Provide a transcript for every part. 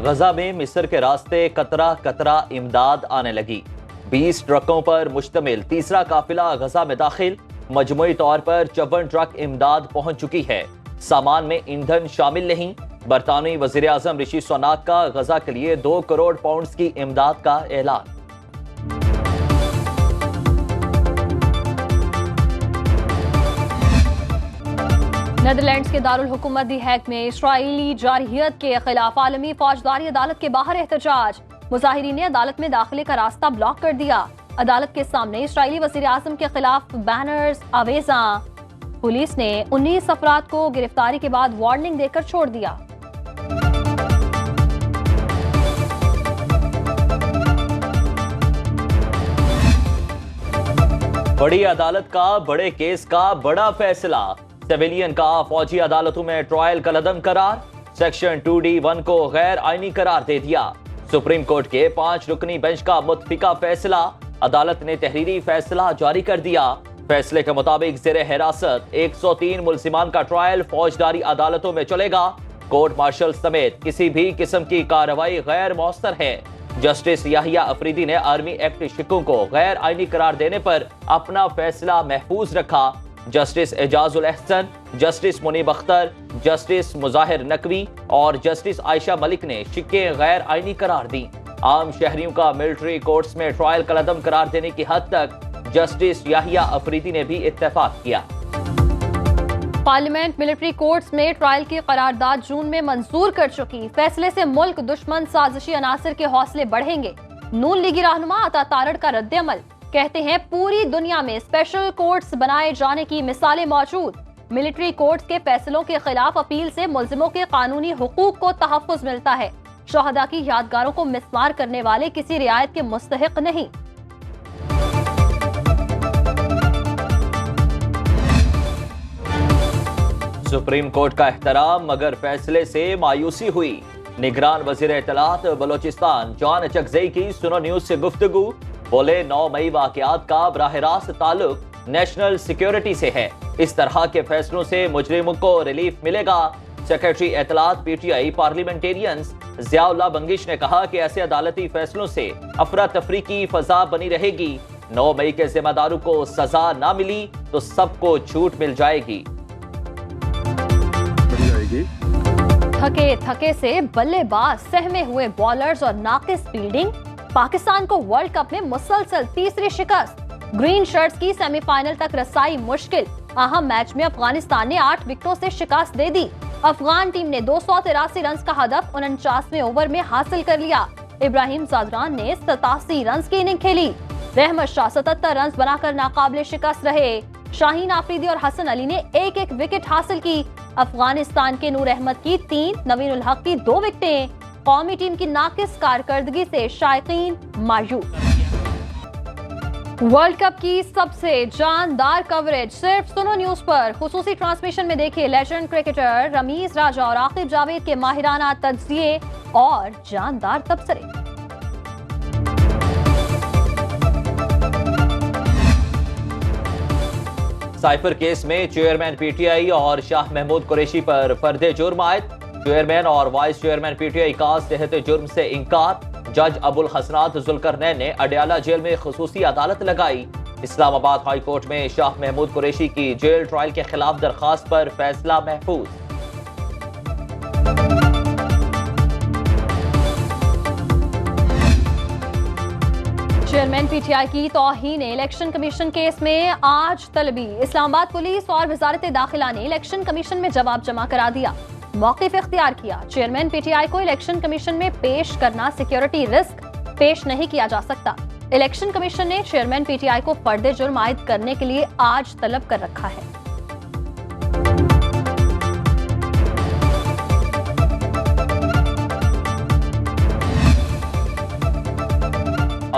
غزہ میں مصر کے راستے قطرہ قطرہ امداد آنے لگی۔ 20 ٹرکوں پر مشتمل تیسرا قافلہ غزہ میں داخل، مجموعی طور پر 54 ٹرک امداد پہنچ چکی ہے۔ سامان میں ایندھن شامل نہیں۔ برطانوی وزیر اعظم رشی سوناک کا غزہ کے لیے 2 کروڑ پاؤنڈز کی امداد کا اعلان۔ نیدرلینڈز کے دارالحکومت دی ہیگ میں اسرائیلی جارحیت کے خلاف عالمی فوجداری عدالت کے باہر احتجاج۔ مظاہرین نے عدالت میں داخلے کا راستہ بلاک کر دیا۔ عدالت کے سامنے اسرائیلی وزیر اعظم کے خلاف بینرز آویزاں۔ پولیس نے 19 افراد کو گرفتاری کے بعد وارننگ دے کر چھوڑ دیا۔ بڑی عدالت کا بڑے کیس کا بڑا فیصلہ، سویلین کا فوجی عدالتوں میں ٹرائل کا لدم قرار، سیکشن 2D1 کو غیر آئینی قرار دے دیا۔ سپریم کورٹ کے 5 رکنی بینچ کا متفقہ فیصلہ، عدالت نے تحریری فیصلہ جاری کر دیا۔ فیصلے کے مطابق زیر حراست 103 ملزمان کا ٹرائل فوجداری عدالتوں میں چلے گا۔ کورٹ مارشل سمیت کسی بھی قسم کی کارروائی غیر مؤثر ہے۔ جسٹس یحییٰ افریدی نے آرمی ایکٹ شکوں کو غیر آئینی قرار دینے پر اپنا فیصلہ محفوظ رکھا۔ جسٹس اعجاز الاحسن، جسٹس منیب اختر، جسٹس مظاہر نقوی اور جسٹس عائشہ ملک نے شکیں غیر آئینی قرار دیں۔ عام شہریوں کا ملٹری کورٹس میں ٹرائل کا لدم قرار دینے کی حد تک جسٹس یحییٰ افریدی نے بھی اتفاق کیا۔ پارلیمنٹ ملٹری کورٹس میں ٹرائل کی قرارداد جون میں منظور کر چکی۔ فیصلے سے ملک دشمن سازشی عناصر کے حوصلے بڑھیں گے۔ نون لیگی رہنما عطا تارڑ کا رد عمل، کہتے ہیں پوری دنیا میں اسپیشل کورٹس بنائے جانے کی مثالیں موجود۔ ملٹری کورٹس کے فیصلوں کے خلاف اپیل سے ملزموں کے قانونی حقوق کو تحفظ ملتا ہے۔ شہداء کی یادگاروں کو مسمار کرنے والے کسی رعایت کے مستحق نہیں۔ سپریم کورٹ کا احترام مگر فیصلے سے مایوسی ہوئی۔ نگران وزیر اطلاعات بلوچستان جان اچکزئی کی سنو نیوز سے گفتگو، بولے 9 مئی واقعات کا براہ راست تعلق نیشنل سیکیورٹی سے ہے۔ اس طرح کے فیصلوں سے مجرموں کو ریلیف ملے گا۔ سیکریٹری اطلاعات P T I parliamentarians Zia Ullah Bangash نے کہا کہ ایسے عدالتی فیصلوں سے افراتفری کی فضا بنی رہے گی۔ 9 مئی کے ذمہ داروں کو سزا نہ ملی تو سب کو چھوٹ مل جائے گی۔ تھکے تھکے سے بلے باز سہمے ہوئے بالرز اور ناقص فیلڈنگ، پاکستان کو ورلڈ کپ میں مسلسل تیسری شکست۔ گرین شرٹس کی سیمی فائنل تک رسائی مشکل۔ اہم میچ میں افغانستان نے 8 وکٹوں سے شکست دے دی۔ افغان ٹیم نے 283 رنز کا ہدف 49ویں اوور میں حاصل کر لیا۔ ابراہیم زادران نے 87 رنز کی اننگ کھیلی۔ رحمت شاہ 77 رنز بنا کر ناقابل شکست رہے۔ شاہین آفریدی اور حسن علی نے ایک ایک وکٹ حاصل کی۔ افغانستان کے نور احمد کی 3، نوین الحق کی 2 وکٹیں۔ قومی ٹیم کی ناقص کارکردگی سے شائقین مایوس۔ ورلڈ کپ کی سب سے جاندار کوریج صرف سنو نیوز پر۔ خصوصی ٹرانسمیشن میں دیکھیں لیجنڈ کرکٹر رمیز راجہ اور عاقب جاوید کے ماہرانہ تجزیے اور جاندار تبصرے۔ سائفر کیس میں چیئرمین پی ٹی آئی اور شاہ محمود قریشی پر فرد جرم عائد۔ چیئرمین اور وائس چیئرمین پی ٹی آئی کا صحت جرم سے انکار۔ جج ابو الحسنات ذوالقرنین نے اڈیالہ جیل میں خصوصی عدالت لگائی۔ اسلام آباد ہائی کورٹ میں شاہ محمود قریشی کی جیل ٹرائل کے خلاف درخواست پر فیصلہ محفوظ۔ چیئرمین پی ٹی آئی کی توہین الیکشن کمیشن کیس میں آج طلبی۔ اسلام آباد پولیس اور وزارت داخلہ نے الیکشن کمیشن میں جواب جمع کرا دیا، موقف اختیار کیا۔ چیئرمین پی ٹی آئی کو الیکشن کمیشن میں پیش کرنا سیکیورٹی رسک پیش نہیں کیا جا سکتا۔ الیکشن کمیشن نے چیئرمین پی ٹی آئی کو فرد جرم عائد کرنے کے لیے آج طلب کر رکھا ہے۔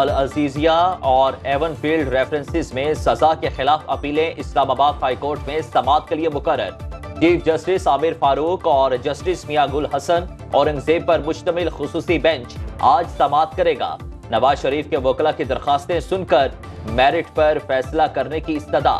العزیزیہ اور ایون فیلڈ ریفرنسز میں سزا کے خلاف اپیلیں اسلام آباد ہائی کورٹ میں سماعت کے لیے مقرر۔ چیف جسٹس عامر فاروق اور جسٹس میاں گل حسن اورنگزیب پر مشتمل خصوصی بینچ آج سماعت کرے گا۔ نواز شریف کے وکلاء کی درخواستیں سن کر میرٹ پر فیصلہ کرنے کی استدعا۔